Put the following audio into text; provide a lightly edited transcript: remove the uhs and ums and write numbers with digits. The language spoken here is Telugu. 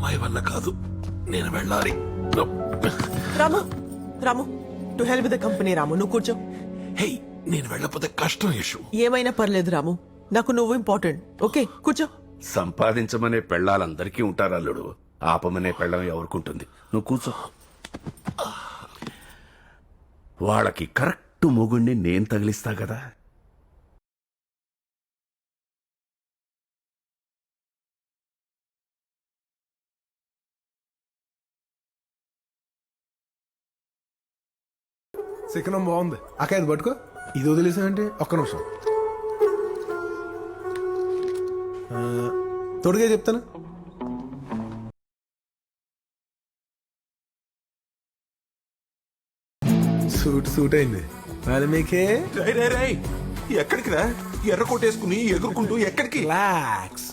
అమ్మాయి వల్ల కాదు, నేను వెళ్ళాలి. రాము రాము టు హెల్ప్ ద కంపెనీ. రాము నువ్వు కూర్చో. హే, నేను వెళ్ళకపోతే కష్టం యశు. ఏమైనా పర్లేదు రాము, నాకు నువ్వు ఇంపార్టెంట్. ఓకే కూర్చో. సంపాదించమనే పెళ్ళాలందరికీ ఉంటారు అల్లుడు, ఆపమనే పెళ్ళం ఎవరికుంటుంది. నువ్వు కూర్చో. వాళ్ళకి కరెక్ట్ మొగుణ్ణి నేను తగిలిస్తా కదా. శిఖరం బాగుంది అక్క, ఇది పట్టుకో. ఇది వదిలేసానంటే ఒక్క నిమిషం తొడిగే చెప్తాను. సూట్ అయింది. మీకే రేయ్, ఎక్కడికి రా? ఎర్ర కొట్టేసుకుని ఎగురుకుంటూ ఎక్కడికి? రిలాక్స్.